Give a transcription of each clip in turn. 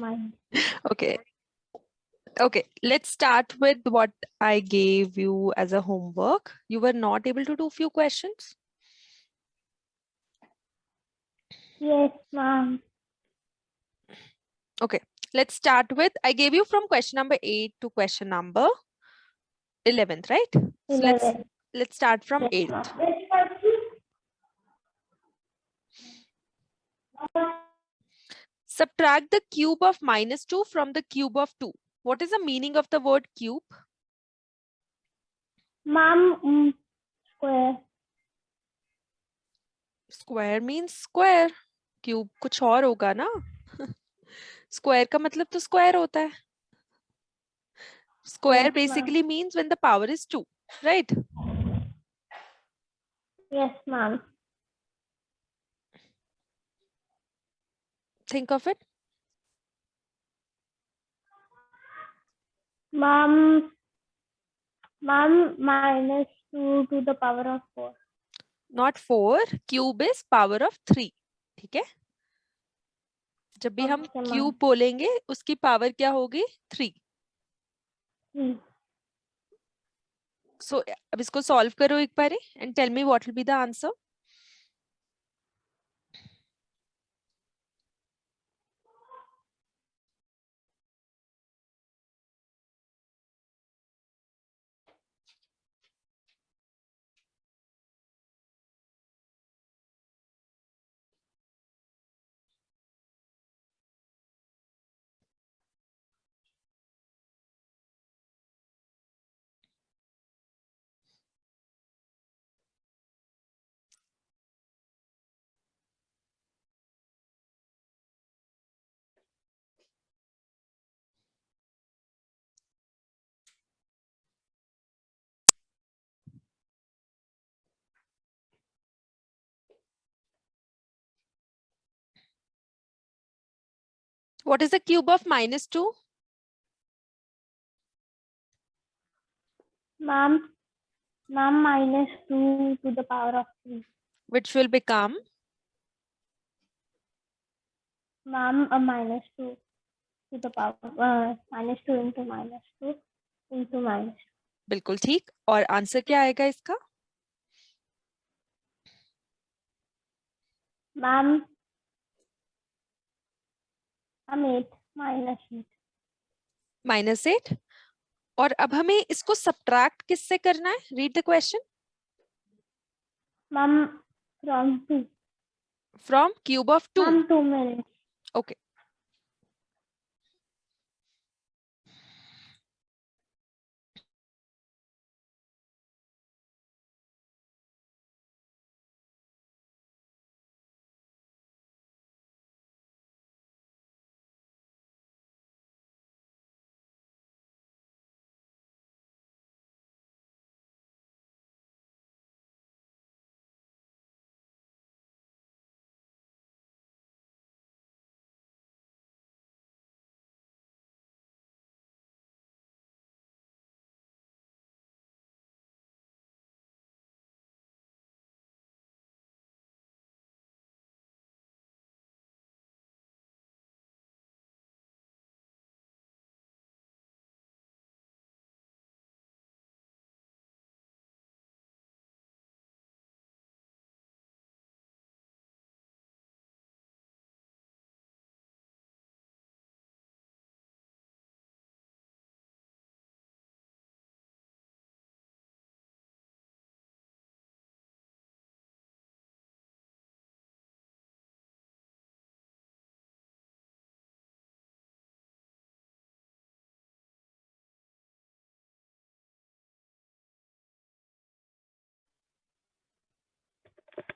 minus. Okay. Okay, let's start with what I gave you as a homework. You were not able to do few questions? Yes, ma'am. Okay, let's start with, I gave you from question number 8 to question number 11th, right? So 11. let's start from Yes, 8th. ma'am. Subtract the cube of -2 from the cube of 2. What is the meaning of the word cube? Ma'am, square. Square means square. Cube कुछ और होगा ना? Square का मतलब तो square होता है. Square Yes, basically means when the power is 2, right? Yes, ma'am. Think of it. Ma'am, -2 to the power of 4. Not 4, cube is power of 3. ठीक है? जब भी हम Okay, ma'am. क्यूब बोलेंगे उसकी पावर क्या होगी? 3. 3. So अब इसको सॉल्व करो एक बार and tell me what will be the answer. What is the cube of -2? Ma'am, -2 to the power of 3. Which will become? Ma'am, -2 to the power, -2 into -2 into -2. बिल्कुल ठीक. और आंसर क्या आएगा इसका? Ma'am, 8 -8. -8. और अब हमें इसको सब्ट्रैक्ट किससे करना है? Read the question. Ma'am, from 2. From cube of 2. Ma'am, 2 minutes. Okay.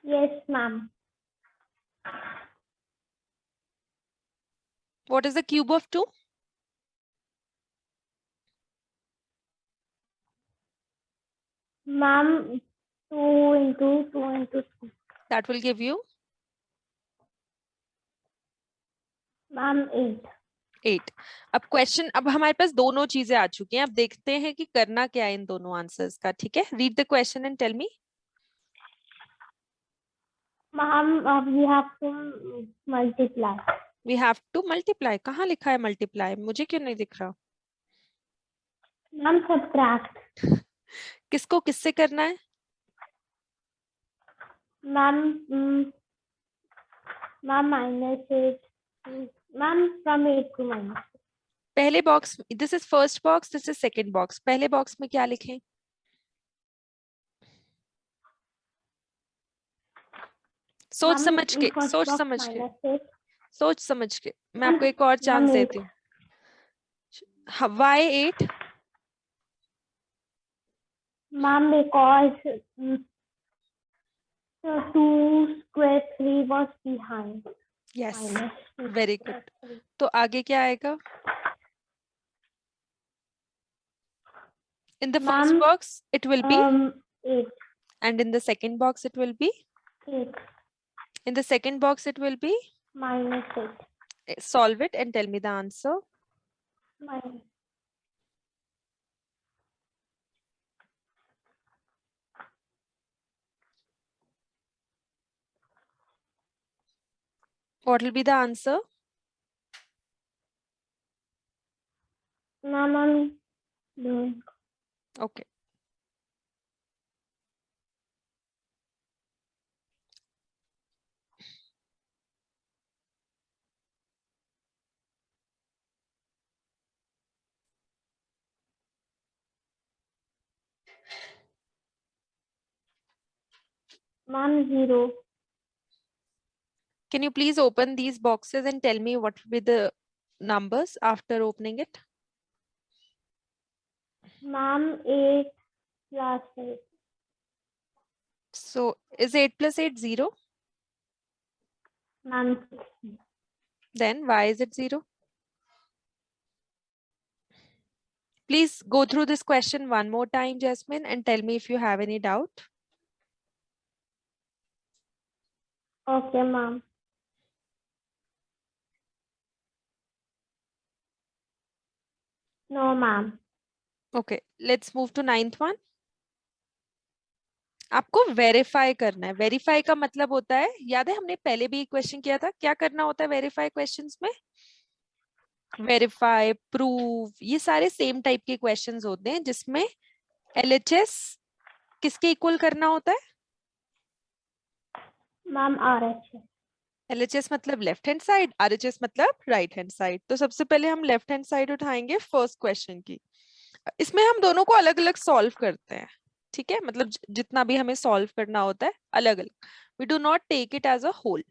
Yes, ma'am. What is the cube of 2? Ma'am, 2 into 2 into 2. That will give you? Ma'am, 8. 8. अब क्वेश्चन, अब हमारे पास दोनों चीजें आ चुकी हैं. अब देखते हैं कि करना क्या है इन दोनों आंसर्स का. ठीक है, read the question and tell me. Ma'am, we have to multiply. We have to multiply. कहाँ लिखा है multiply? मुझे क्यों नहीं दिख रहा? Ma'am subtract. किसको किससे करना है? Ma'am ma'am -8, ma'am from 8 to -. पहले box, this is first box, this is second box. पहले बॉक्स में क्या लिखें? सोच मैम समझ के, फर्स्ट सोच बॉक्स समझ के, -8. सोच समझ के. मैं आपको एक और मैम चांस 8. देती हूँ. Why 8? Ma'am because 2 square 3 was behind. Yes, -2 very good. square 3. तो आगे क्या आएगा? In the first ma'am box it will be, 8. and in the second box it will be, 8 in the second box it will be. -8. Solve it and tell me the answer. Minus. What will be the answer? Ma'am, I'm doing. Okay. Ma'am, 0. Can you please open these boxes and tell me what will be the numbers after opening it? Ma'am, 8 plus 8. So is 8 plus 8 0? Ma'am, 16. Then why is it 0? Please go through this question one more time, Jasmine, and tell me if you have any doubt. Okay, ma'am. No, ma'am. Okay, let's move to ninth one. आपको verify करना है. Verify का मतलब होता है, याद है हमने पहले भी क्वेश्चन किया था, क्या करना होता है वेरीफाई क्वेश्चंस में? वेरीफाई, प्रूव, ये सारे सेम टाइप के क्वेश्चंस होते हैं जिसमें एलएचएस किसके इक्वल करना होता है? Ma'am, RH. एलएचएस मतलब लेफ्ट हैंड साइड, आरएचएस मतलब राइट हैंड साइड. तो सबसे पहले हम लेफ्ट हैंड साइड उठाएंगे फर्स्ट क्वेश्चन की. इसमें हम दोनों को अलग अलग सॉल्व करते हैं. ठीक है, मतलब जितना भी हमें सॉल्व करना होता है अलग अलग. We do not take it as a whole.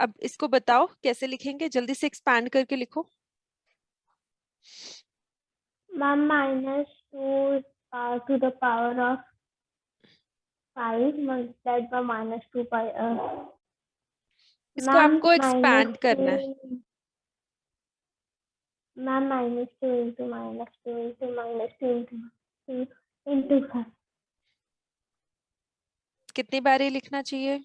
अब इसको बताओ कैसे लिखेंगे, जल्दी से एक्सपैंड करके लिखो. Ma'am, -2 to the power of 5 multiplied by -2 pi. इसको Ma'am, आपको एक्सपैंड करना है. Ma'am, -2 into -2 into -2 into 2 into 5. कितनी बार ये लिखना चाहिए?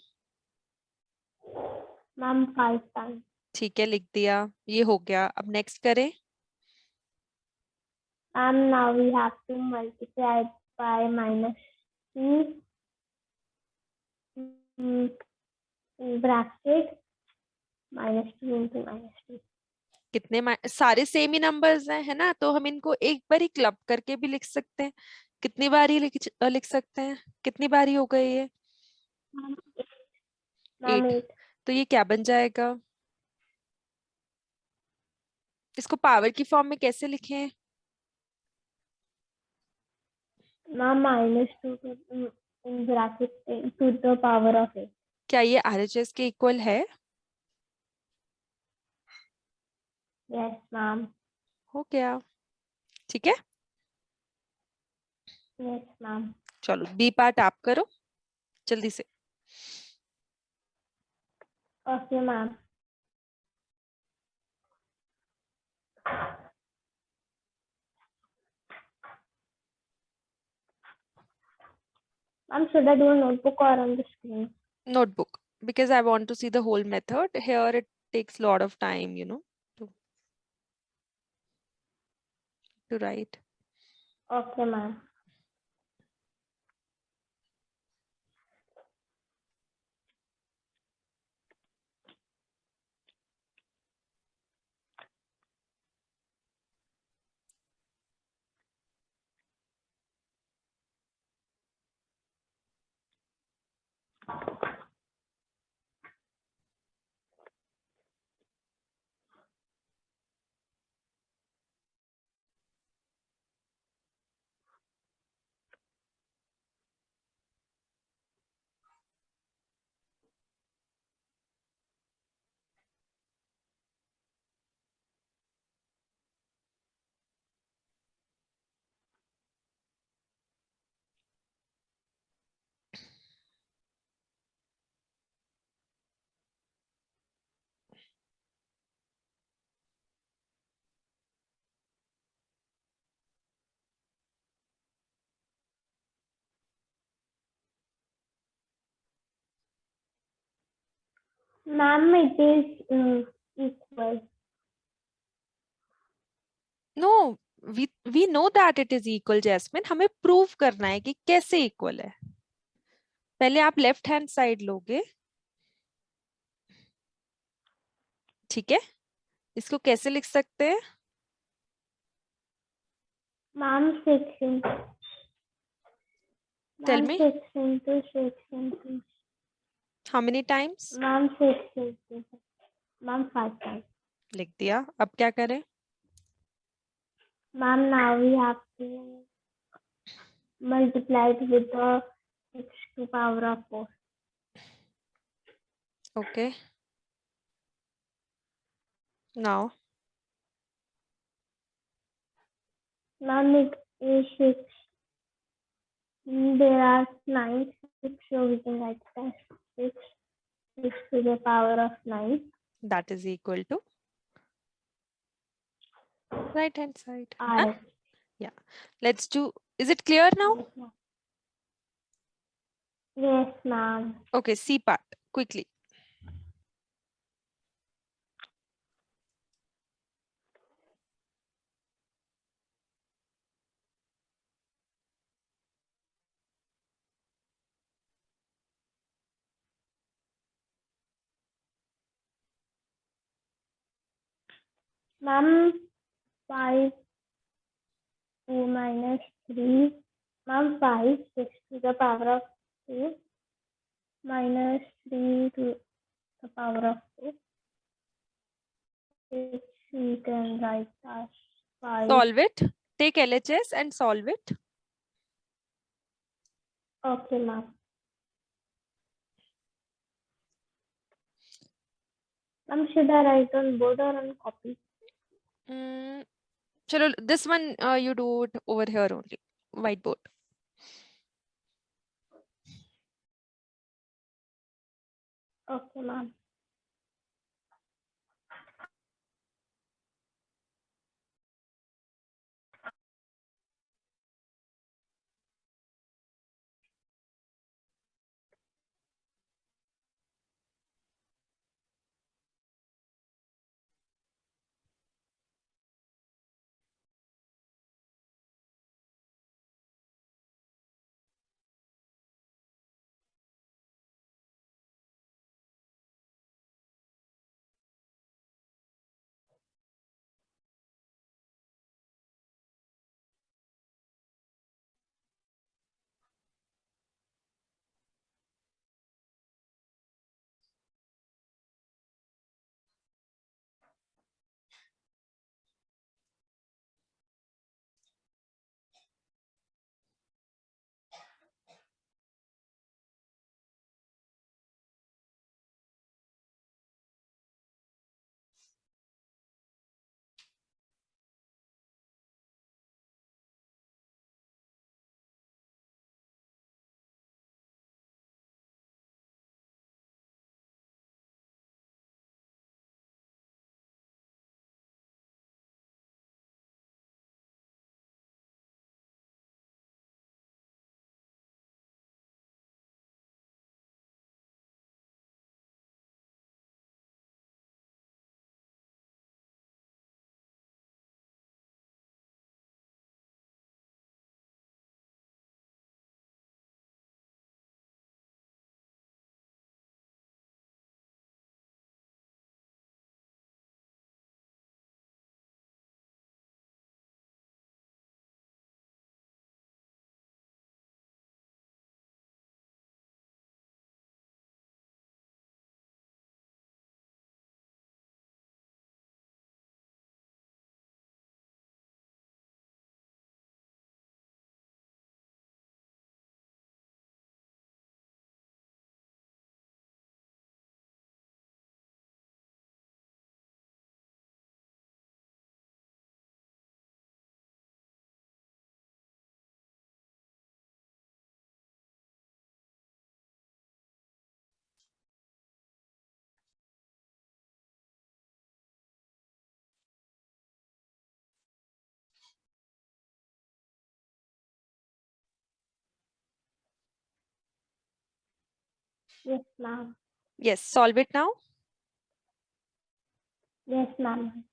Ma'am, 5 times. ठीक है, लिख दिया. ये हो गया. अब नेक्स्ट करें. Now we have to multiply by -2 bracket -2 into -2. कितने सारे सेम ही नंबर्स हैं, है ना? तो हम इनको एक बार ही क्लब करके भी लिख सकते हैं. कितनी बार ही लिख सकते हैं? कितनी बार ही हो गई ये? Ma'am, 8. 8. तो ये क्या बन जाएगा? इसको पावर की फॉर्म में कैसे लिखें? Ma'am, -2 in bracket to the power of 8. क्या ये आरएचएस के इक्वल है? Yes, ma'am. हो गया. ठीक है, Yes, ma'am. चलो बी पार्ट आप करो जल्दी से. Okay, ma'am. Ma'am, should I do a notebook or on the screen? Notebook, because I want to see the whole method. Here it takes a lot of time, to write. Okay, ma'am. Ma'am, it is equal. No, we know that it is equal Jasmine, हमें prove करना है कि कैसे equal है। पहले आप left hand side लोगे, ठीक है? इसको कैसे लिख सकते हैं? Ma'am, 6 into. Tell Ma'am, me 6 into 6 into. How many times? Ma'am, 6 into. Ma'am, 5 times. लिख दिया। अब क्या करें? Ma'am, now we have to multiply it with the 6 to power of 4. Okay, now Ma'am, it is 6. There are 9 6, so we can write it as 6 to the power of 9. that is equal to right hand side. R. Yeah, let's do, is it clear now? Yes, ma'am. Okay, C part quickly. Ma'am, 5 2 minus 3. Ma'am, 5 6 to the power of 2 minus 3 to the power of 2. Which we can write as 5. Solve it, take LHS and solve it. Okay, ma'am. Ma'am, should I write on board or on copy? Chalo, this one you do it over here only, whiteboard. Okay, ma'am. Yes, ma'am. Yes, solve it now. Yes, ma'am.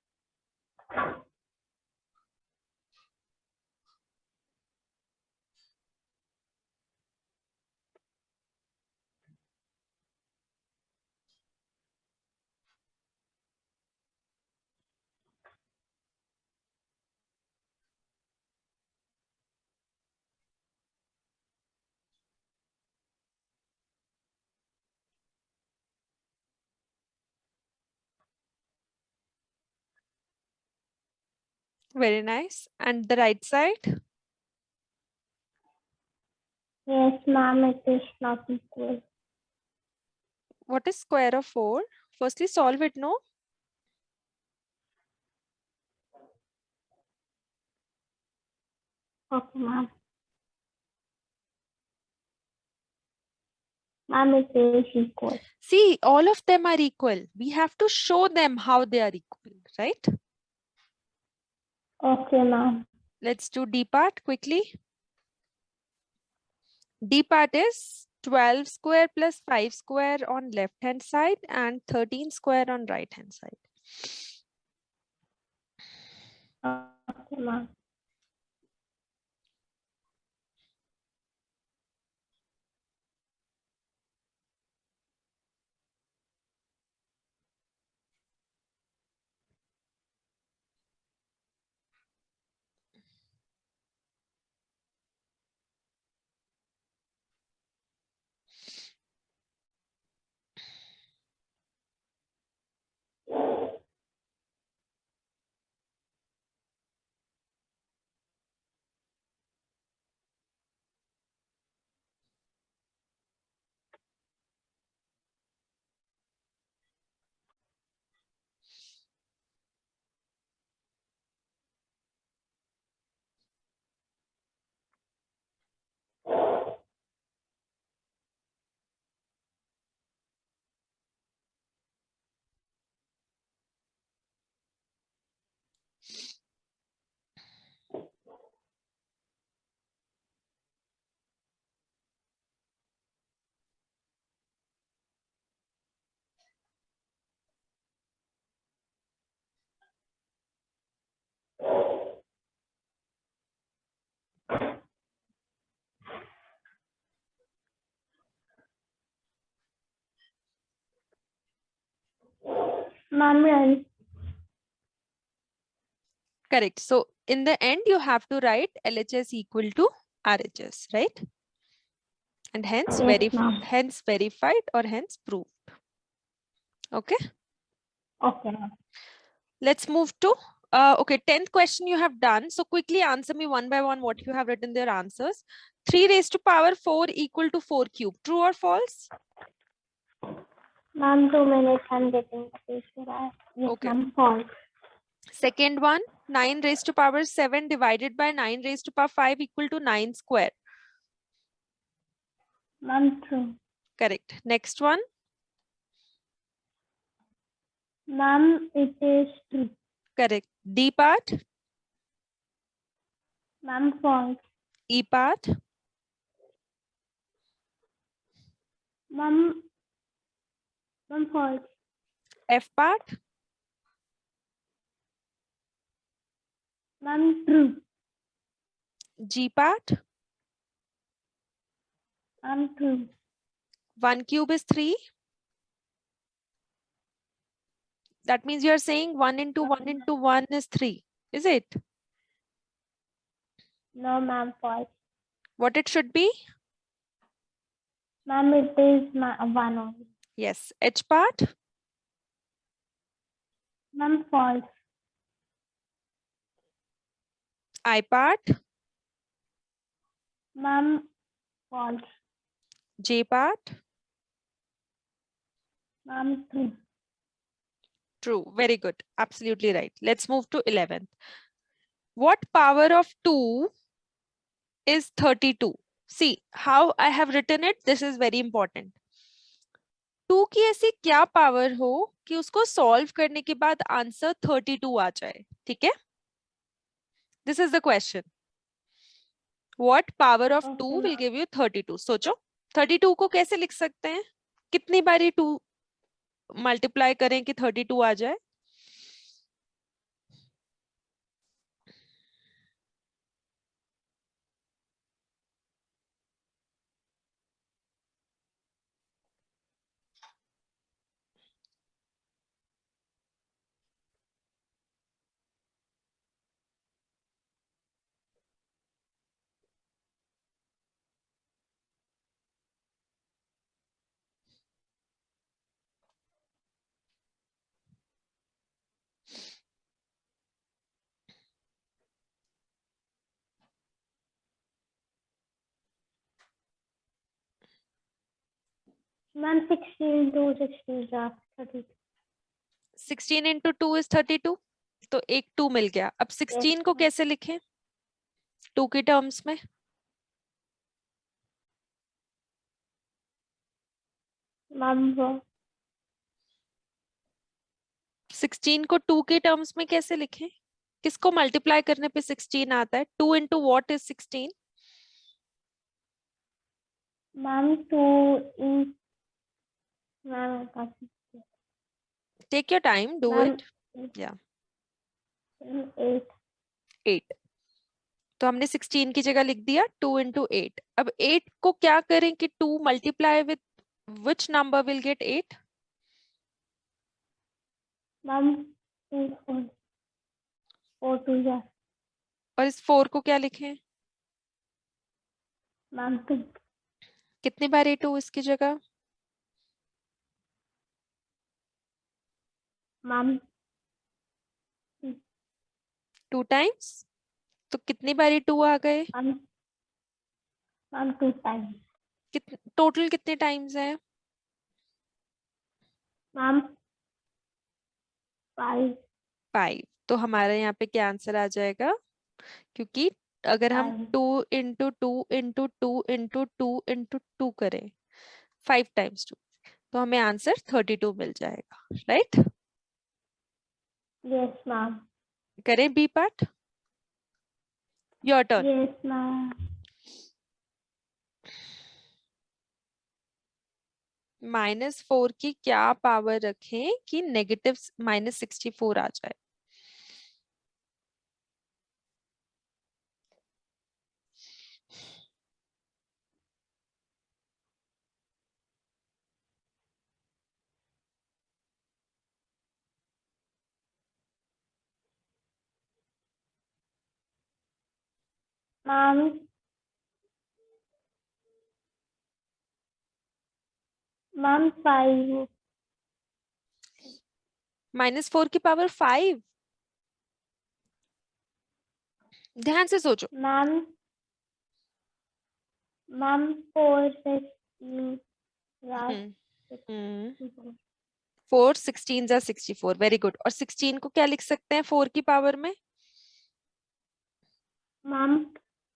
Very nice. And the right side? Yes, ma'am, it is not equal. What is square of 4? Firstly, solve it, no? Okay, ma'am. Ma'am, it is equal. See, all of them are equal. We have to show them how they are equal, right? Okay, ma'am. Let's do D part quickly. D part is 12 square plus 5 square on left hand side and 13 square on right hand side. Okay, ma'am. Ma'am, right. Correct. So in the end, you have to write LHS equal to RHS, right? And hence, Yes, ma'am. hence verified or hence proved. Okay. Okay, ma'am. Let's move to, okay, 10th question you have done. So quickly answer me one by one what you have written their answers. 3 raised to power 4 equal to 4 cube. True or false? Ma'am, 2 minutes, I'm getting the picture. Yes, Okay. ma'am, false. Second one, 9 raised to power 7 divided by 9 raised to power 5 equal to 9 square. Ma'am, true. Correct. Next one. Ma'am, it is true. Correct. D part. Ma'am, false. E part. Ma'am, false. F part. Ma'am, true. G part. Ma'am, true. 1 cube is 3. That means you are saying 1 into 1 into 1 is 3. Is it? No, ma'am, false. What it should be? Ma'am, it is 1 only. Yes. H part. Ma'am, false. I part. Ma'am, false. J part. Ma'am, true. True. Very good. Absolutely right. Let's move to 11th. What power of 2 is 32? See how I have written it. This is very important. 2 की ऐसी क्या power हो कि उसको solve करने के बाद answer 32 आ जाए. ठीक है? This is the question. What power of 2 will give you 32? सोचो 32 को कैसे लिख सकते हैं? कितनी बारी 2 मल्टीप्लाई करें कि 32 आ जाए? मैम 16 to 16 जा 32. 16 into 2 is 32, तो एक 2 मिल गया। अब 16 को कैसे लिखें 2 के टर्म्स में? मैम 16 को 2 के टर्म्स में कैसे लिखें? किसको मल्टीप्लाई करने पे 16 आता है? 2 into what is 16? Ma'am 2 in ma'am Take your time, do ma'am it. Yeah, 8. 8। तो हमने 16 की जगह लिख दिया 2 into 8। अब 8 को क्या करें कि 2 multiply with which number will get 8? Ma'am 2 4 2 जा और इस 4 को क्या लिखें? मैम 2. कितनी बार 8 हो इसकी जगह? Ma'am 2 times. तो कितनी बारी 2 आ गए? Ma'am 2 times. टोटल कितने टाइम्स है? मैम 5 5। तो हमारा यहाँ पे क्या आंसर आ जाएगा? क्योंकि अगर हम 2 इंटू 2 इंटू 2 इंटू 2 इंटू 2 करें 5 टाइम्स 2, तो हमें आंसर 32 मिल जाएगा, राइट? Yes ma'am. करें B part? Your turn. Yes ma'am. -4 की क्या पावर रखें कि नेगेटिव -64 आ जाए? Ma'am ma'am 5. -4 की पावर 5? ध्यान से सोचो। मैम मैम 4 से हम्म हम्म 64. 4 16 जा 64, वेरी गुड। और 16 को क्या लिख सकते हैं 4 की पावर में? मैम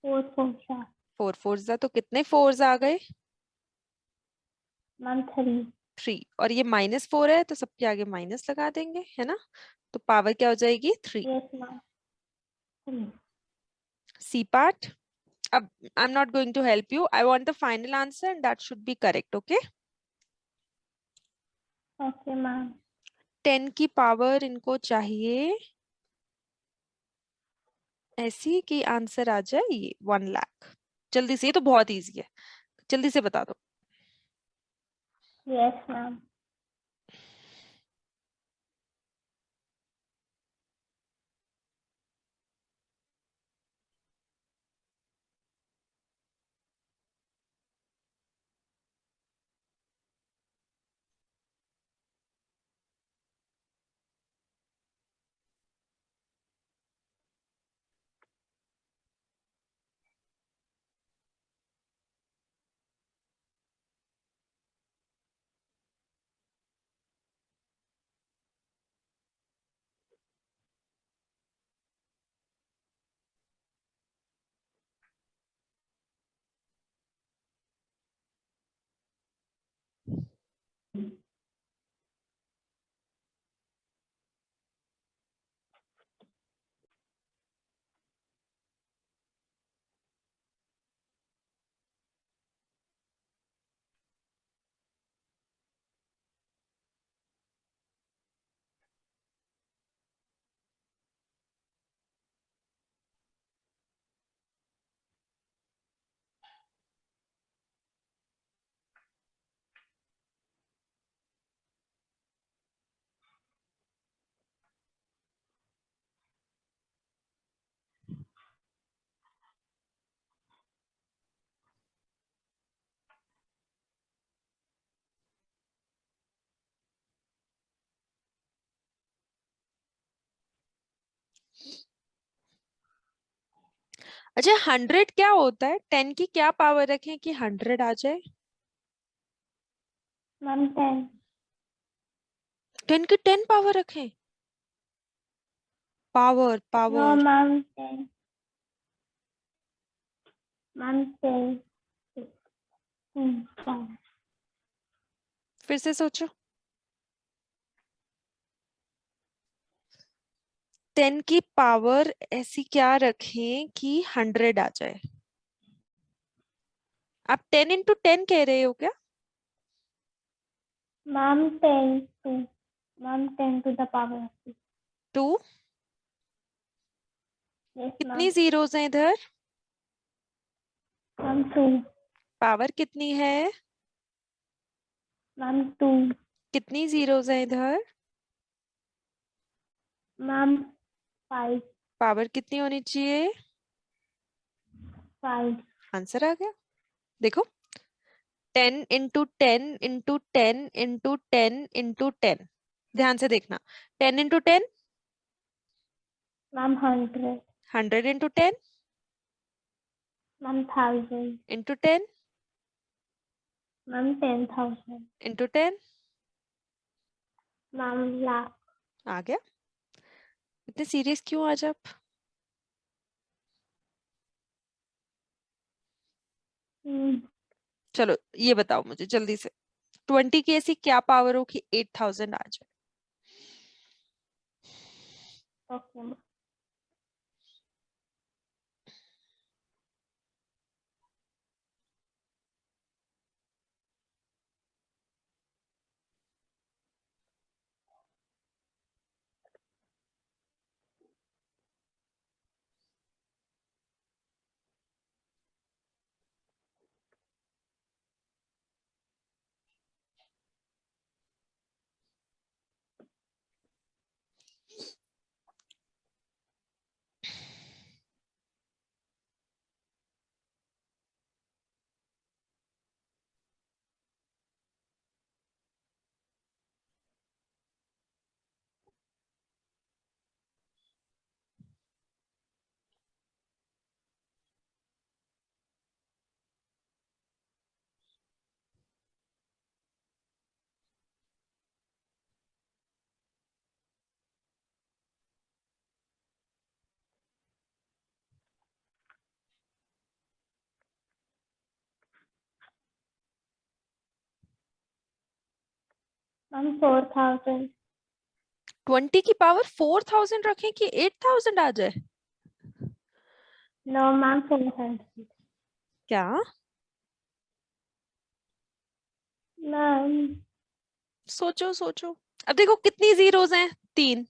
4 4 जा 4 4 जा तो कितने 4 आ गए? मैम 3. 3। और ये -4 है तो सबके आगे माइनस लगा देंगे, है ना? तो पावर क्या हो जाएगी 3। Yes ma'am 3. C part. अब I am not going to help you, I want the final answer and that should be correct, okay? Okay ma'am. 10 की पावर इनको चाहिए ऐसी कि आंसर आ जाए ये 1 लाख। जल्दी से, ये तो बहुत इजी है, जल्दी से बता दो। Yes ma'am. अच्छा, 100 क्या होता है? 10 की क्या पावर रखें कि 100 आ जाए? मैम 10. 10 की 10 पावर रखें? Power No, power ma'am 10. Ma'am 10. हाँ. फिर से सोचो। 10 की पावर ऐसी क्या रखें कि 100 आ जाए? आप 10 × 10 कह रहे हो क्या? Ma'am 10 to. Ma'am 10 to the power of 2. 2? Yes, कितनी मैम. जीरोस हैं इधर? मैम 2. पावर कितनी है? मैम 2. कितनी जीरोस हैं इधर? मैम 5. पावर कितनी होनी चाहिए? 5. आंसर आ गया। देखो, 10 × 10 × 10 × 10 × 10। ध्यान से देखना। 10 × 10, ma'am 100. 100 × 10 ma'am 1000. × 10 ma'am 10,000. × 10। Ma'am lakh. आ गया। इतने सीरियस क्यों आज आप? चलो ये बताओ मुझे जल्दी से, 20 की ऐसी क्या पावर हो कि 8000 आ जाए? ओके. मैम 4000. 20 की पावर 4000 रखें कि 8000 आ जाए? No ma'am 400. क्या? मैम. सोचो सोचो। अब देखो कितनी जीरोस हैं? 3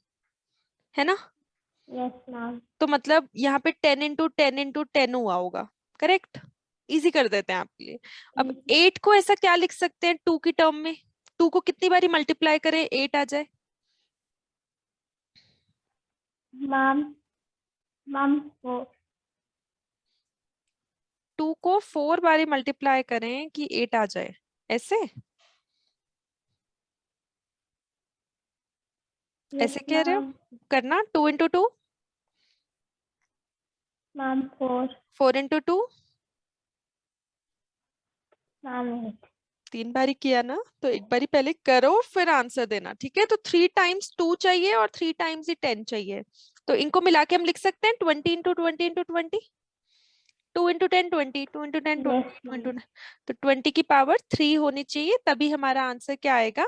है ना? Yes ma'am. तो मतलब यहाँ पे 10 × 10 × 10 हुआ होगा। करेक्ट। इजी कर देते हैं आपके लिए। अब 8 को ऐसा क्या लिख सकते हैं 2 की टर्म में? 2 को कितनी बारी मल्टीप्लाई करें 8 आ जाए? मैम. मैम 2 को 4 बारी मल्टीप्लाई करें कि 8 आ जाए, ऐसे? यस ऐसे कह रहे हो? मैम. करना 2 × 2, मैम 4. 4 × 2। मैम 8. 3 बारी किया ना, तो एक बारी पहले करो फिर आंसर देना, ठीक है? तो 3 × 2 चाहिए और 3 × 10 चाहिए। तो इनको मिला के हम लिख सकते हैं 20 × 20 × 20। 2 × 10 20, 2 × 10 20, यस 2 मैम. × तो 20 की पावर 3 होनी चाहिए, तभी हमारा आंसर क्या आएगा?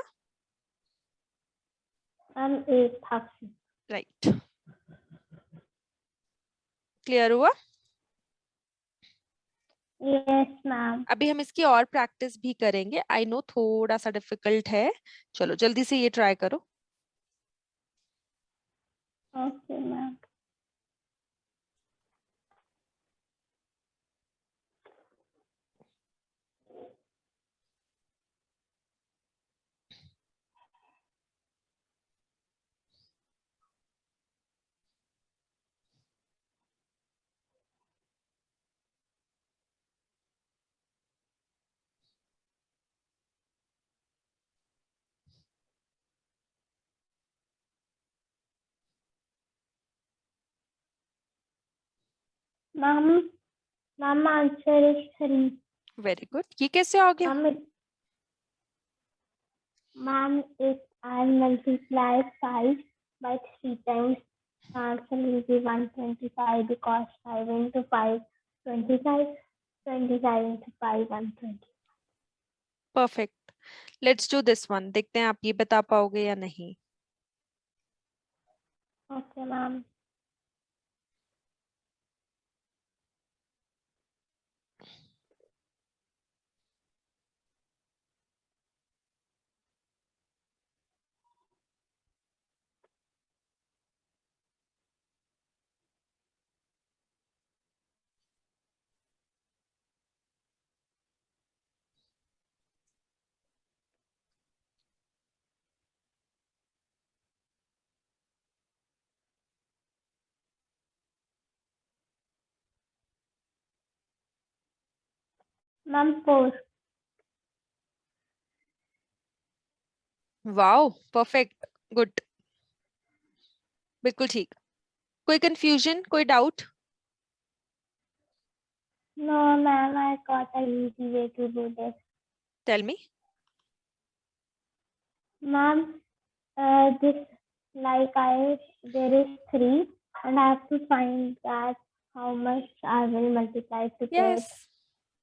मैम 8000. राइट। क्लियर हुआ? Yes ma'am. अभी हम इसकी और प्रैक्टिस भी करेंगे। आई नो थोड़ा सा डिफिकल्ट है। चलो जल्दी से ये ट्राई करो। Okay ma'am. Ma'am. Ma'am answer is 3. Very good. ये कैसे आ गया? Ma'am Ma'am, if I multiply 5 by 3 times, the answer will be 125 because 5 into 5, 25. 25 into 5, 120. Perfect, let's do this one, देखते हैं आप ये बता पाओगे या नहीं। Okay, ma'am. Ma'am, 4. Wow, perfect, good, बिल्कुल ठीक। कोई कंफ्यूजन, कोई doubt? No, ma'am, I got a easy way to do this. Tell me. Ma'am, this, there is 3 and I have to find that how much I will multiply to get. Yes,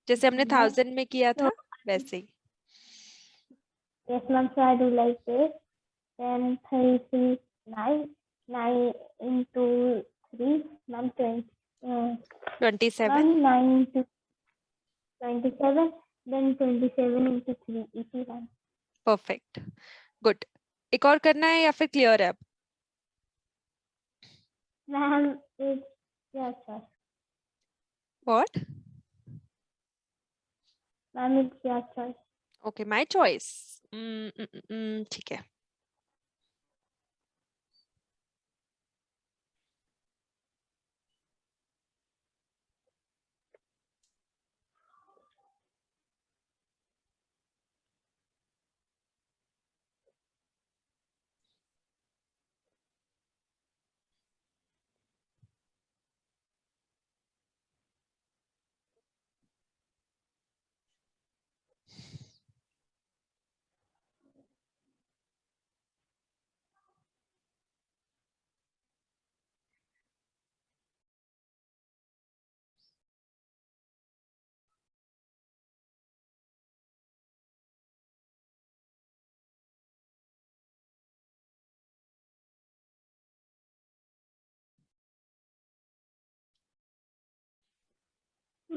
जैसे हमने Yes. 1000 में किया था वैसे ही। Yes, ma'am, so I do like this. Then 3, 3, 9. 9 into 3, ma'am, 20. 27, Ma'am, 9 into 27. Then 27 into 3, 81. Perfect, good. एक और करना है या फिर क्लियर है अब? Ma'am, it's your choice. What? Ma'am, it's your choice. Okay, my choice. ठीक है।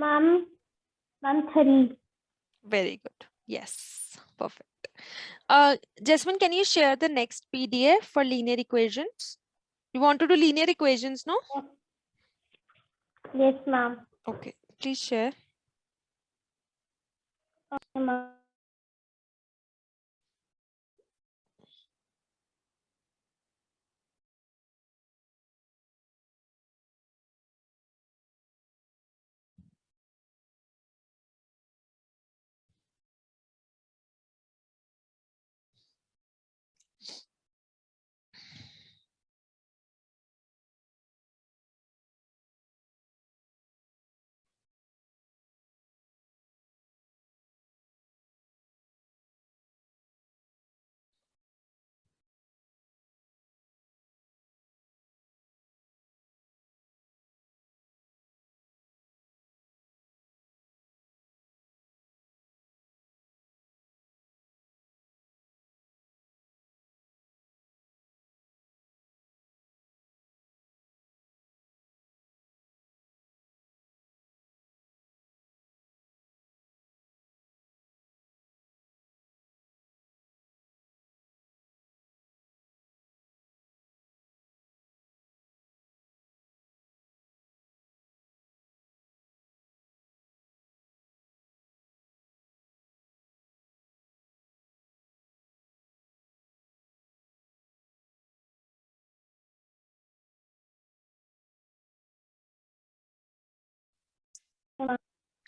Ma'am, 3. Very good. Yes, perfect. Jasmine, can you share the next PDF for linear equations? You want to do linear equations, no? Yes, ma'am. Okay, please share. Okay, ma'am.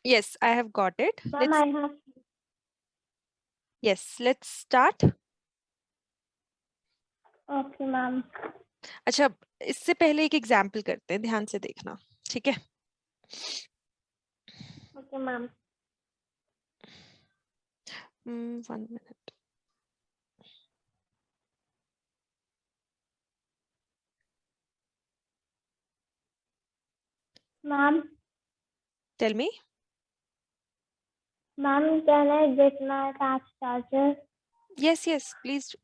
Yes, I have got it. Ma'am, I have. Yes, let's start. Okay, ma'am. अच्छा, इससे पहले एक example करते हैं, ध्यान से देखना, ठीक है? Okay, ma'am. 1 minute. Ma'am, tell me. ma'am, can I get my fast charger? Yes yes please.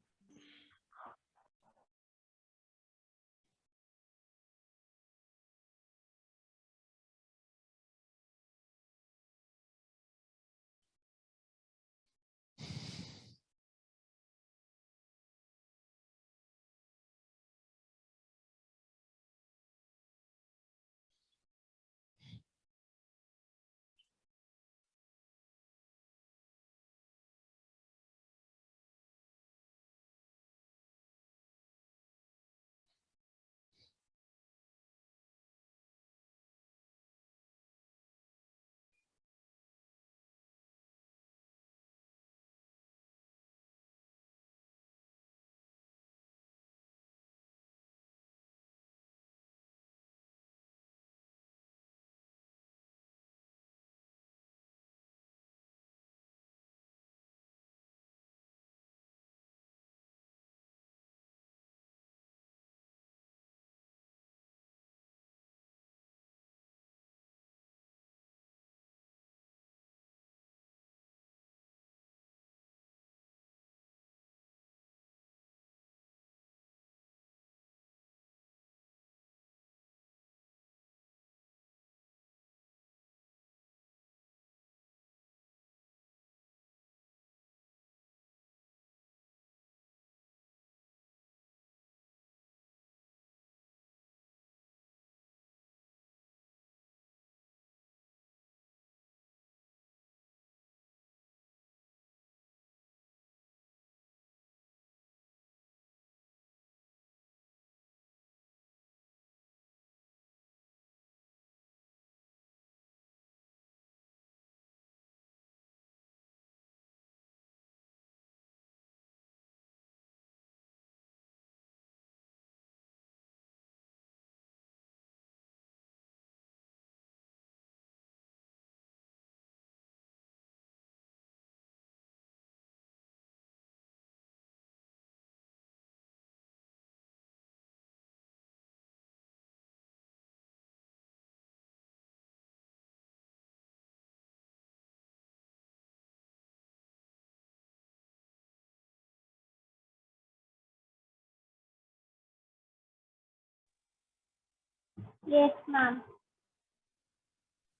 Yes, ma'am.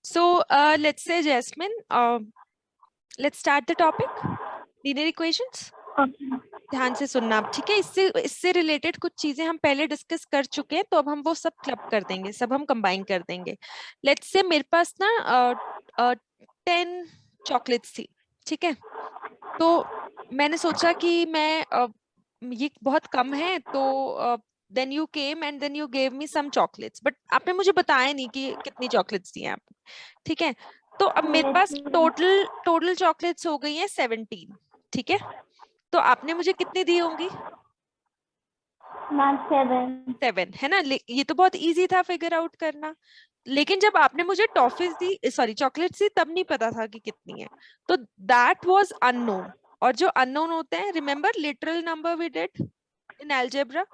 So let's say Jasmine, let's start the topic. Linear equations. Okay. ध्यान से सुनना आप, ठीक है। इससे इससे रिलेटेड कुछ चीजें हम पहले डिस्कस कर चुके हैं, तो अब हम वो सब क्लब कर देंगे, सब हम कंबाइन कर देंगे। लेट्स से मेरे पास ना 10 चॉकलेट्स थी, ठीक है। तो मैंने सोचा कि मैं ये बहुत कम है, तो then you came and then you gave me some chocolates, but आपने मुझे बताया नहीं कि कितनी चॉकलेट्स दी हैं आपने, ठीक है। तो अब मेरे Yes, पास ma'am. टोटल चॉकलेट्स हो गई हैं 17, ठीक है। तो आपने मुझे कितनी दी होंगी? Ma'am, 7. 7 है ना। ये तो बहुत इजी था फिगर आउट करना। लेकिन जब आपने मुझे टॉफीज दी, सॉरी चॉकलेट्स दी, तब नहीं पता था कि कितनी है। तो दैट वाज अननोन। और जो अननोन होते हैं, remember literal number we did in algebra,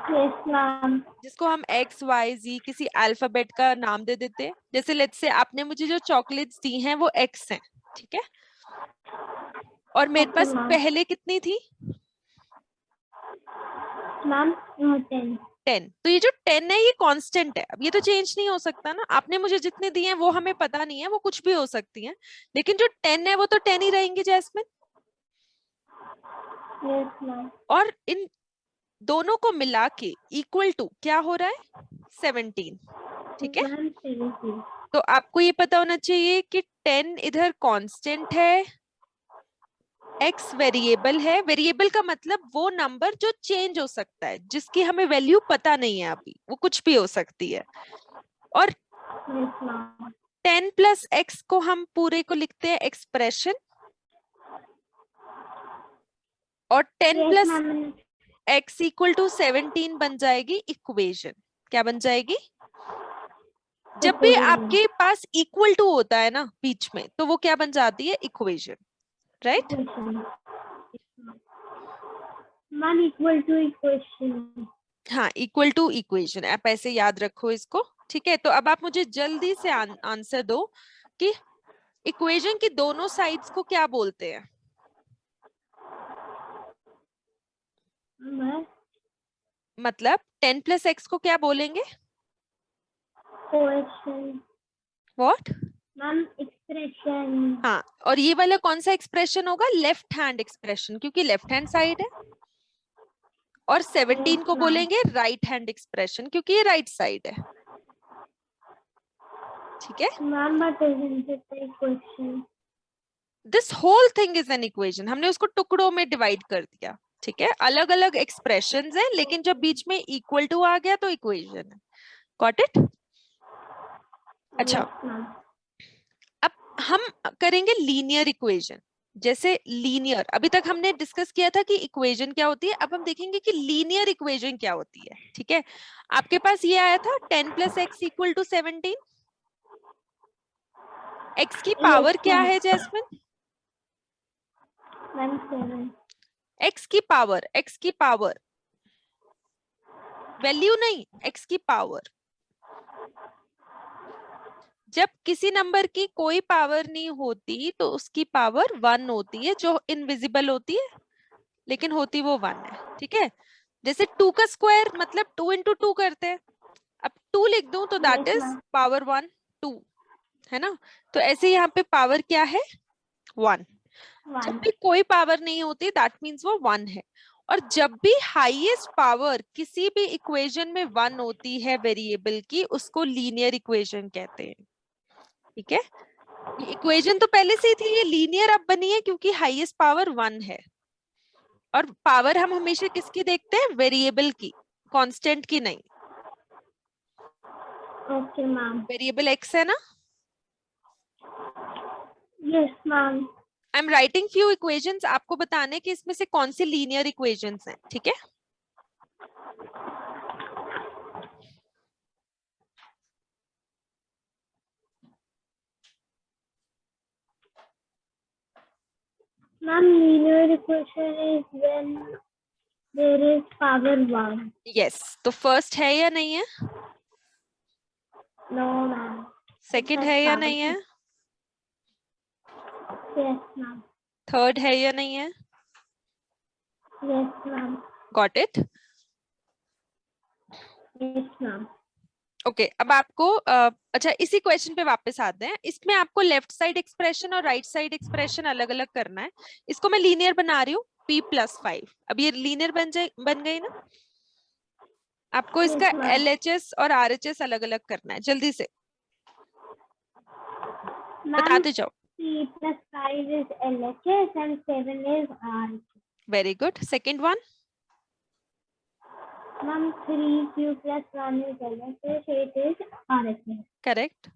Yes, ma'am. जिसको हम एक्स वाई जी किसी अल्फाबेट का नाम दे देते हैं। जैसे लेट्स से आपने मुझे जो चॉकलेट्स दी हैं वो एक्स हैं, ठीक है। और मेरे Okay, पास ma'am. पहले कितनी थी? Ma'am, 10. 10। तो ये जो 10 है ये कांस्टेंट है, अब ये तो चेंज नहीं हो सकता ना। आपने मुझे जितने दिए हैं वो हमें पता नहीं है, वो कुछ भी हो सकती हैं, लेकिन जो 10 है वो तो 10 ही रहेंगे जैस्मिन। Yes, ma'am. और इन दोनों को मिला के इक्वल टू क्या हो रहा है? 17, ठीक है। Ma'am, 17. तो आपको ये पता होना चाहिए कि 10 इधर कांस्टेंट है, x वेरिएबल है। वेरिएबल का मतलब वो नंबर जो चेंज हो सकता है, जिसकी हमें वैल्यू पता नहीं है अभी, वो कुछ भी हो सकती है। और Yes, ma'am. 10 प्लस एक्स को हम पूरे को लिखते हैं एक्सप्रेशन, और 10 Yes, plus ma'am. X equal to 17 बन जाएगी इक्वेशन। क्या बन जाएगी? जब भी Equation. आपके पास इक्वल टू होता है ना बीच में, तो वो क्या बन जाती है? Equation, right. Equation. Ma'am, equal to equation. हाँ, इक्वल टू इक्वेशन, आप ऐसे याद रखो इसको। ठीक है, तो अब आप मुझे जल्दी से आंसर दो कि इक्वेशन की दोनों साइड्स को क्या बोलते हैं? मैम मतलब 10+x को क्या बोलेंगे? क्वेश्चन। व्हाट? Ma'am expression. हाँ, और ये वाला कौन सा एक्सप्रेशन होगा? लेफ्ट हैंड एक्सप्रेशन, क्योंकि लेफ्ट हैंड साइड है। और 17 को यस मैम। बोलेंगे राइट हैंड एक्सप्रेशन, क्योंकि ये राइट साइड है। ठीक है, ma'am but isn't it a equation? This whole thing is an equation. हमने उसको टुकड़ों में डिवाइड कर दिया। ठीक है, अलग अलग एक्सप्रेशंस है, लेकिन जब बीच में इक्वल टू आ गया तो इक्वेशन है। Got it? अच्छा, यस मैम। अब हम करेंगे लीनियर इक्वेशन। जैसे लीनियर, अभी तक हमने डिस्कस किया था कि इक्वेशन क्या होती है, अब हम देखेंगे कि लीनियर इक्वेशन क्या होती है। ठीक है, आपके पास ये आया था 10+x=17। x की पावर यस क्या मैम। है जैस्मिन? मैम 7। x की पावर, वैल्यू नहीं, x की पावर। जब किसी नंबर की कोई पावर नहीं होती तो उसकी पावर 1 होती है, जो इनविजिबल होती है, लेकिन होती वो 1 है। ठीक है, जैसे 2 का स्क्वायर मतलब 2 इंटू 2 करते हैं। अब 2 लिख दूं तो that yes is ma'am. Power 1, 2, है ना? तो ऐसे यहाँ पे पावर क्या है? 1। जब 1। भी कोई पावर नहीं होती दैट मीन्स वो 1 है। और जब भी हाईएस्ट पावर किसी भी इक्वेशन में 1 होती है वेरिएबल की, उसको लीनियर इक्वेशन कहते हैं। ठीक है, ये इक्वेशन तो पहले से ही थी, ये लीनियर अब बनी है क्योंकि हाईएस्ट पावर 1 है। और पावर हम हमेशा किसकी देखते हैं? वेरिएबल की, कांस्टेंट की नहीं। Okay ma'am. वेरिएबल x है ना? Yes ma'am. I am writing few equations, आपको बताने कि इसमें से कौन सी लीनियर इक्वेशंस हैं। ठीक है, ma'am linear equation is when there is power 1. Yes. तो फर्स्ट है या नहीं है? No ma'am. It second has है या power नहीं 2. है? Yes ma'am. थर्ड है या नहीं है? Yes ma'am. Got it? Yes ma'am. Okay, अब आपको अच्छा, इसी क्वेश्चन पे वापस आते हैं। इसमें आपको लेफ्ट साइड एक्सप्रेशन और राइट साइड एक्सप्रेशन अलग अलग करना है। इसको मैं लीनियर बना रही हूँ, p+5। अब ये लीनियर बन गई ना? आपको Yes इसका ma'am. LHS और RHS अलग अलग करना है, जल्दी से Ma'am बताते जाओ। C plus 5 is LHS and 7 is RH. Very good. Second one? Ma'am 3Q plus 1 is LHS, 8 is RH. Correct.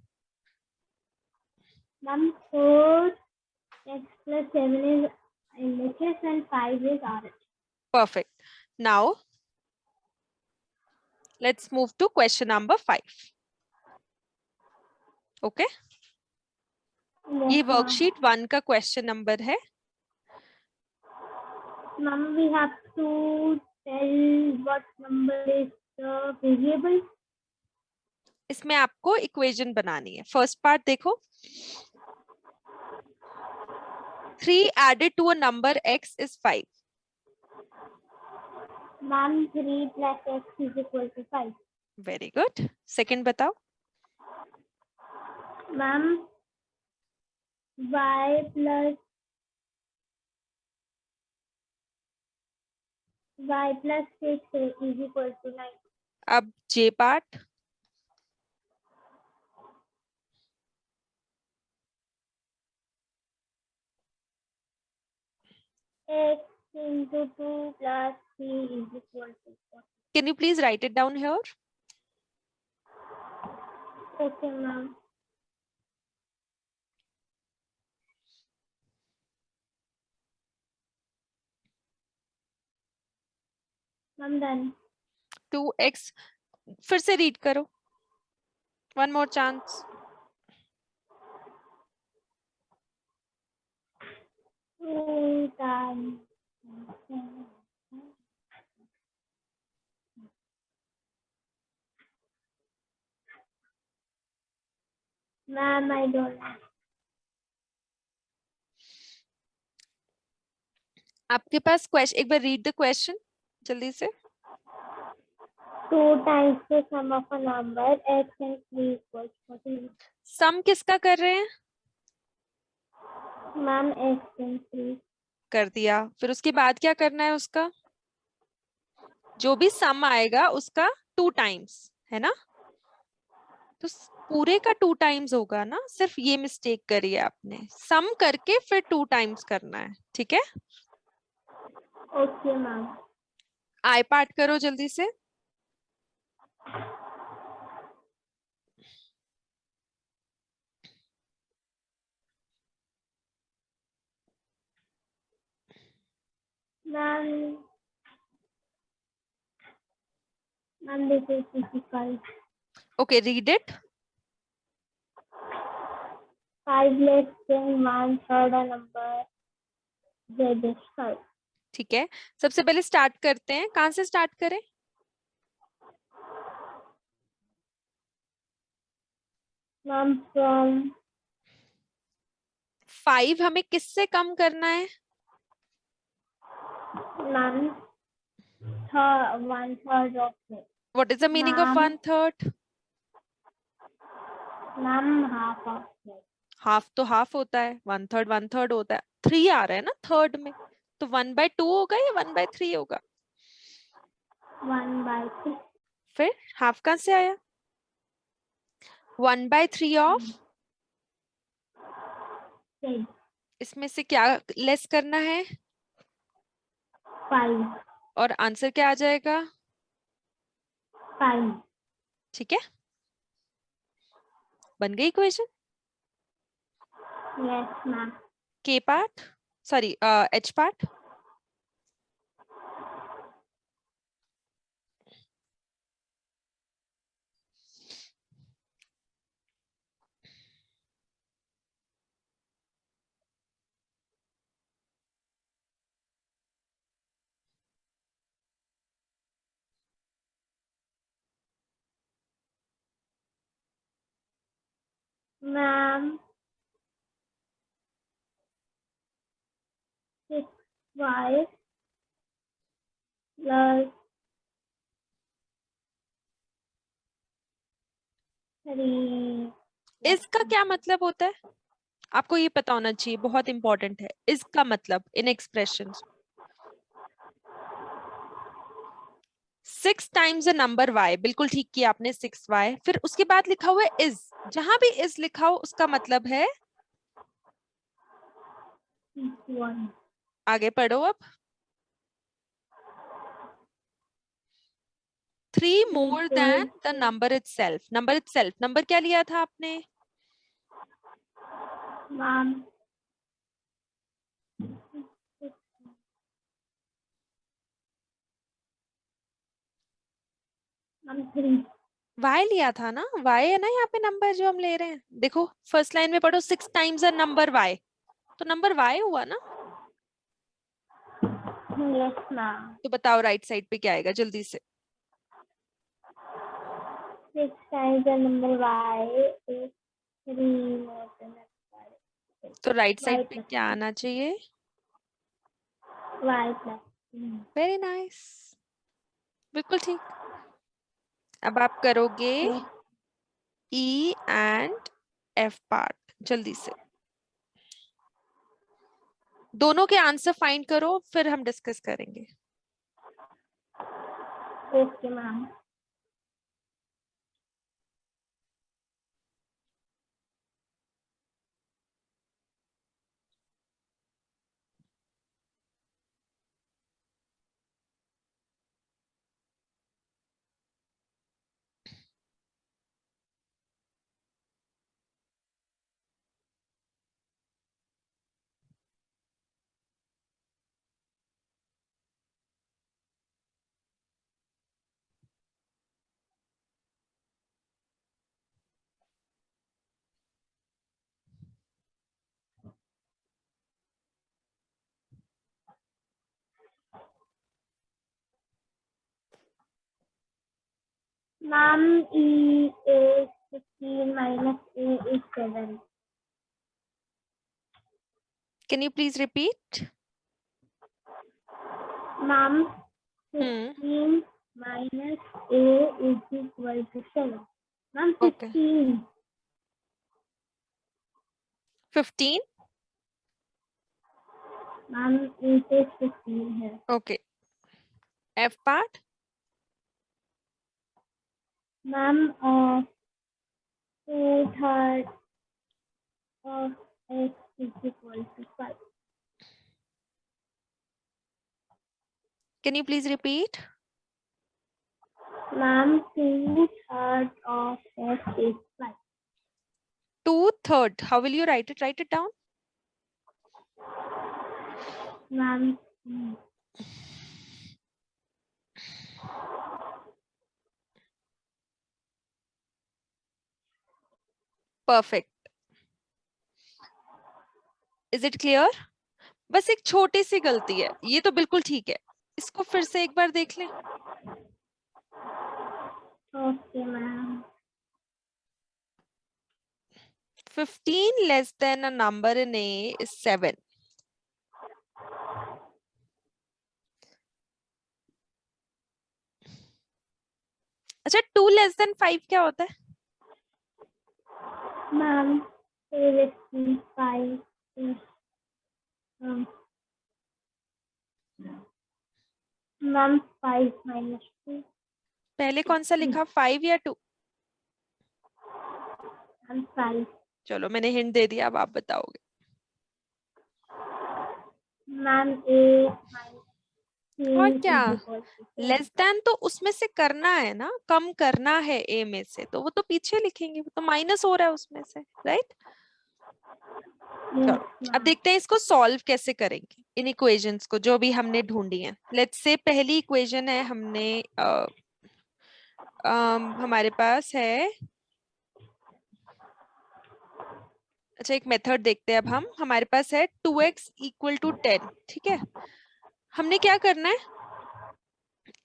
Ma'am 4X plus 7 is LHS and 5 is RH. Perfect. Now let's move to question number 5। Okay, ये Yes ma'am. Worksheet 1 का question number है। Ma'am we have to tell what number is the variable. इसमें आपको equation बनानी है। First part देखो, 3 added to a number x is 5. Ma'am 3 plus X is equal to 5. Very good. Second बताओ। Ma'am Y plus 6 is equal to 9. अब J part. X into 2 plus 3 is equal to 4. Can you please write it down here? Okay ma'am. Ma'am done. 2x, फिर से read करो, one more chance. Done. Ma'am, I don't know. आपके पास question, एक बार read the question जल्दी से। 2 times the sum of a number x and 3 equals 14. सम किसका कर रहे हैं? Ma'am, x and 3. कर दिया, फिर उसके बाद क्या करना है? उसका जो भी सम आएगा उसका 2 टाइम्स, है ना? तो पूरे का 2 टाइम्स होगा ना, सिर्फ ये मिस्टेक करी है आपने, सम करके फिर 2 टाइम्स करना है, ठीक है? Okay, ma'am. आई पार्ट करो जल्दी से। Ma'am, this is difficult. Okay, read it. 5 less than 1/3 a number z is 5. ठीक है, सबसे पहले स्टार्ट करते हैं, कहां से स्टार्ट करें? Ma'am, from 5 हमें किससे कम करना है? ma'am, 1/3 of it. What is the meaning of Ma'am, 1/3? ma'am, half of it. Half तो हाफ होता है, 1/3 होता है, 3 आ रहा है ना थर्ड में, तो 1/2 होगा या 1/3 होगा? 1/3. फिर हाफ कहां से आया? 1/3 ऑफ, 10. इसमें से क्या लेस करना है? 5. और आंसर क्या आ जाएगा? 5. ठीक है, बन गई इक्वेशन। Yes, ma'am. के part, sorry H part. Ma'am, 6y plus 3. इसका क्या मतलब होता है? आपको ये पता होना चाहिए, बहुत इंपॉर्टेंट है। इसका मतलब इन expressions, 6 times a number y, बिल्कुल ठीक किया आपने, 6y, फिर उसके बाद लिखा हुआ है इज, जहां भी इज लिखा हो उसका मतलब है, 1. आगे पढ़ो अब, 3 more than the number itself. Number itself, number क्या लिया था आपने? Ma'am, 3. y लिया था ना, y है ना यहाँ पे नंबर जो हम ले रहे हैं। देखो फर्स्ट लाइन में पढ़ो, 6 टाइम्स अ नंबर y, तो नंबर y हुआ ना। Yes, ma'am. तो बताओ राइट साइड पे क्या आएगा जल्दी से। 6 times the number y is 3 more than y. तो राइट Y साइड पे plus क्या आना चाहिए? y plus 3. वेरी नाइस, बिल्कुल ठीक। अब आप करोगे Yes. E and F part जल्दी से, दोनों के आंसर फाइंड करो, फिर हम डिस्कस करेंगे। Okay, ma'am. Ma'am, E is 15 minus A is 7. Can you please repeat? Ma'am, Hmm. 15 minus A is equal to 7. Ma'am, Okay. 15. 15. Ma'am, it is 15 here. Okay. F part. Ma'am, 2/3 of X is equal to 5. Can you please repeat? Ma'am, 2/3 of X is 5. 2/3. How will you write it? Write it down. Ma'am, Perfect. Is it clear? बस एक छोटी सी गलती है, ये तो बिल्कुल ठीक है, इसको फिर से एक बार देख लें. okay, ma'am. 15 less than a number in A is 7. अच्छा, 2 less than 5 क्या होता है? Ma'am, 5 is ma'am, 5 minus 2. पहले कौन सा लिखा, 5 या 2? Ma'am, 5. चलो मैंने हिंट दे दिया, अब आप बताओगे. Ma'am, A minus 3 और is क्या, equal to 7. लेस देन तो उसमें से करना है ना, कम करना है ए में से, तो वो तो पीछे लिखेंगे, वो तो माइनस हो रहा है उसमें से, राइट? Yes, अब ma'am. देखते हैं इसको सॉल्व कैसे करेंगे, इन इक्वेशंस को जो भी हमने ढूंढी है. लेट्स से पहली इक्वेशन है, हमने हमारे पास है, अच्छा एक मेथड देखते हैं अब हम. हमारे पास है 2x इक्वल टू 10. ठीक है, हमने क्या करना है,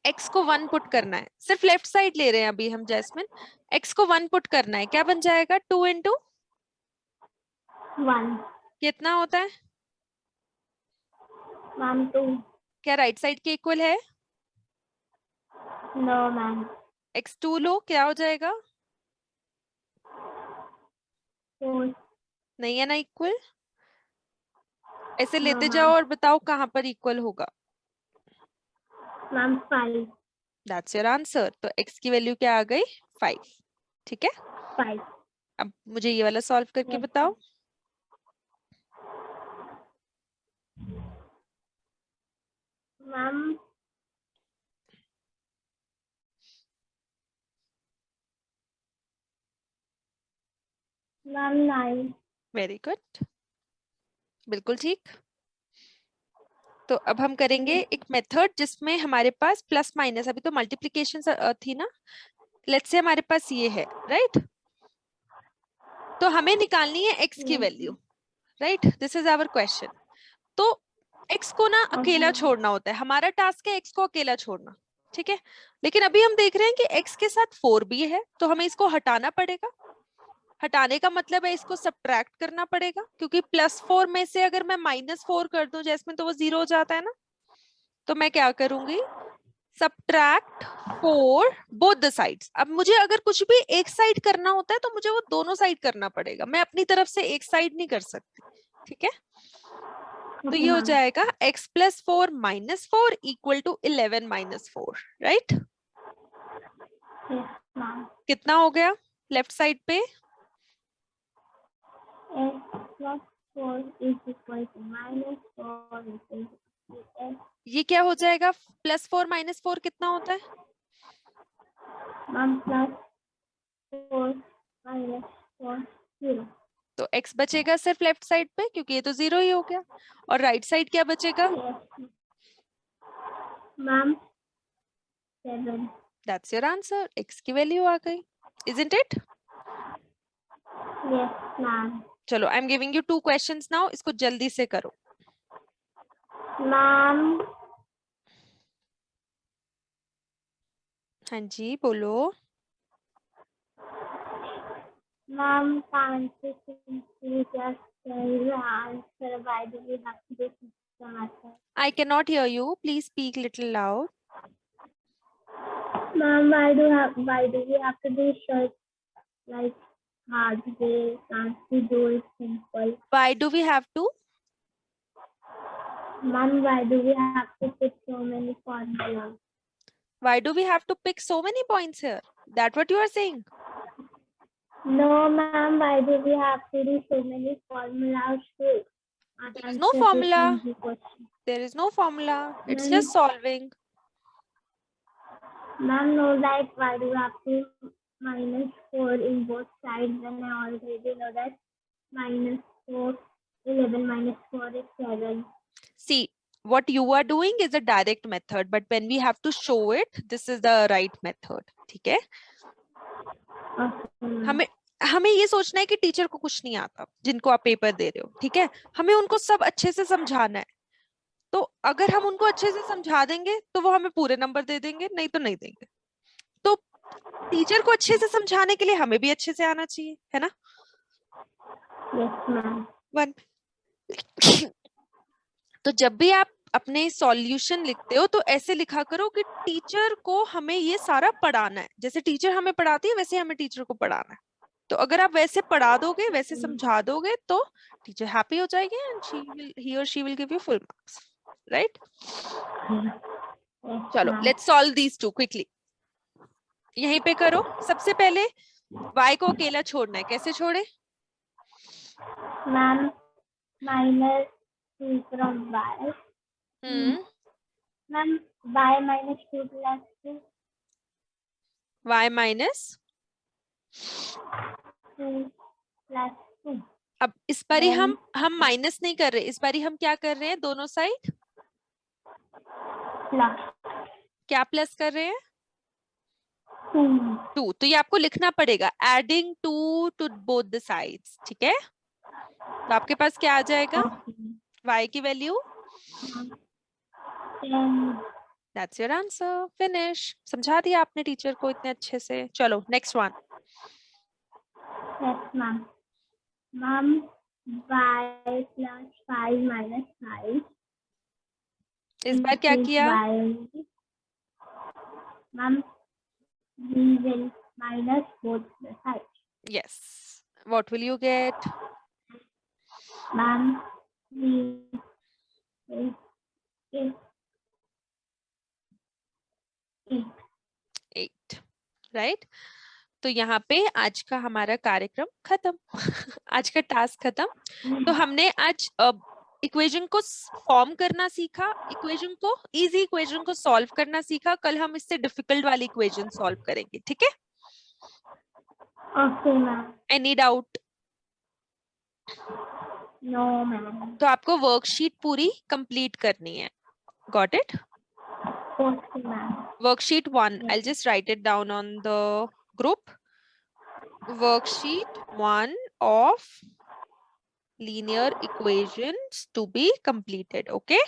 x को 1 पुट करना है. सिर्फ लेफ्ट साइड ले रहे हैं अभी हम जैस्मिन. x को 1 पुट करना है, क्या बन जाएगा, 2 इंटू 1. कितना होता है? Ma'am, 2. क्या राइट साइड के इक्वल है? No, ma'am. x2 लो, क्या हो जाएगा? 4. नहीं है ना इक्वल. ऐसे No, लेते ma'am. जाओ और बताओ कहां पर इक्वल होगा. Ma'am, 5. That's your answer. तो x की वैल्यू क्या आ गई, 5. ठीक है, 5. अब मुझे ये वाला सॉल्व करके Yes. बताओ. Ma'am, ma'am, 9. वेरी गुड, बिल्कुल ठीक. तो अब हम करेंगे एक मेथड जिसमें हमारे पास प्लस माइनस, अभी तो मल्टीप्लिकेशन थी ना, लेट्स से हमारे पास ये है, राइट? तो हमें निकालनी है x की Yes. Value, right? This is our question. तो x को ना अकेला Okay. छोड़ना होता है, हमारा टास्क है x को अकेला छोड़ना. ठीक है, लेकिन अभी हम देख रहे हैं कि x के साथ 4 भी है, तो हमें इसको हटाना पड़ेगा. हटाने का मतलब है इसको सब्ट्रैक्ट करना पड़ेगा, क्योंकि +4 में से अगर मैं -4 कर दूं जैस्मिन, तो वो 0 हो जाता है ना. तो मैं क्या करूंगी, सब्ट्रैक्ट 4 बोथ द साइड्स. अब मुझे अगर कुछ भी एक साइड करना होता है तो मुझे वो दोनों साइड करना पड़ेगा, मैं अपनी तरफ से एक साइड नहीं कर सकती. ठीक है, तो Okay, ये हो ma'am. जाएगा x + 4 - 4 equal to 11 - 4, right? Yes, ma'am. कितना हो गया लेफ्ट साइड पे? X plus 4 is equal to -4 is equal to x. ये क्या हो जाएगा, +4 - 4 कितना होता है? Ma'am, plus 4 minus 4, 0. तो x बचेगा सिर्फ लेफ्ट साइड पे, क्योंकि ये तो 0 ही हो गया. और राइट साइड क्या बचेगा? Yes. Ma'am, 7. That's your answer, x की वैल्यू आ गई. Isn't it? Yes, ma'am. चलो, I am giving you 2 questions now, इसको जल्दी से करो. Ma'am, हाँ जी बोलो. ma'am, can't you simply just the answer. Why do we have to do system method? I cannot hear you. Please speak little loud. Ma'am, why do we have to do such like hard way? Can't we do it simple? Why do we have to? Ma'am, why do we have to put so many formulas? Why do we have to pick so many points here? That what you are saying? No, ma'am, why do we have to do so many formulas to There is no answer this formula. easy question? There is no formula. It's Ma'am, just solving. Ma'am, no, like why do we have to minus 4 in both sides when I already know that minus 4, 11 minus 4 is 7. See, what you are doing is a direct method, but when we have to show it, this is the right method. ठीक है? Okay, ma'am. हमें ये सोचना है कि teacher को कुछ नहीं आता जिनको आप पेपर दे रहे हो, ठीक है? हमें उनको सब अच्छे से समझाना है. तो अगर हम उनको अच्छे से समझा देंगे तो वो हमें पूरे नंबर दे देंगे, नहीं तो नहीं देंगे. तो टीचर को अच्छे से समझाने के लिए हमें भी अच्छे से आना चाहिए, है ना? Yes, ma'am. 1. तो जब भी आप अपने सॉल्यूशन लिखते हो तो ऐसे लिखा करो कि टीचर को हमें ये सारा पढ़ाना है. जैसे टीचर हमें पढ़ाती है वैसे हमें टीचर को पढ़ाना है. तो अगर आप वैसे पढ़ा दोगे, वैसे समझा दोगे तो टीचर हैप्पी हो जाएगी and he or she will give you full marks, right? Yes, चलो, ma'am. let's solve these two quickly. यहीं पे करो. सबसे पहले y को अकेला छोड़ना है. कैसे छोड़े? Ma'am, minus 2 from y. Ma'am, y minus 2 plus 2. y minus 2 plus 2. अब इस बारी हम माइनस नहीं कर रहे, इस बारी हम क्या कर रहे हैं? दोनों साइड Plus क्या प्लस कर रहे हैं? 2. 2. तो ये आपको लिखना पड़ेगा, adding 2 to both the sides. ठीक है? तो आपके पास क्या आ जाएगा? y की value 10. That's your answer. Finish. समझा दिया आपने टीचर को इतने अच्छे से. चलो next one. Yes, ma'am. Ma'am, y plus 5 minus 5. इस बार क्या किया? Ma'am, we will minus both the sides. Yes. What will you get? Ma'am, we will get 8. Right? तो यहाँ पे आज का हमारा कार्यक्रम खत्म. आज का टास्क खत्म. तो हमने आज इक्वेशन को फॉर्म करना सीखा, इक्वेशन को, इजी इक्वेशन को सॉल्व करना सीखा. कल हम इससे डिफिकल्ट वाली इक्वेशन सॉल्व करेंगे. ठीक है? Okay, ma'am. Any doubt? No, ma'am. तो आपको वर्कशीट पूरी कंप्लीट करनी है. Got it? Okay, ma'am. Worksheet 1. I'll just write it down on the group. Worksheet 1 of linear equations to be completed. Okay?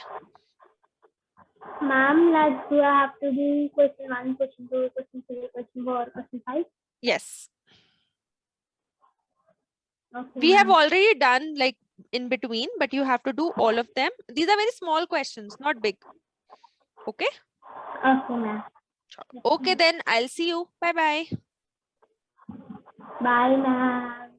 Ma'am, like, do I have to do question 1, question 2, question 3, question 4, question 5? Yes. Okay, We have ma'am. already done like in between, but you have to do all of them. These are very small questions, not big. Okay? Okay, ma'am. Okay, then I'll see you. Bye bye. Bye, ma'am.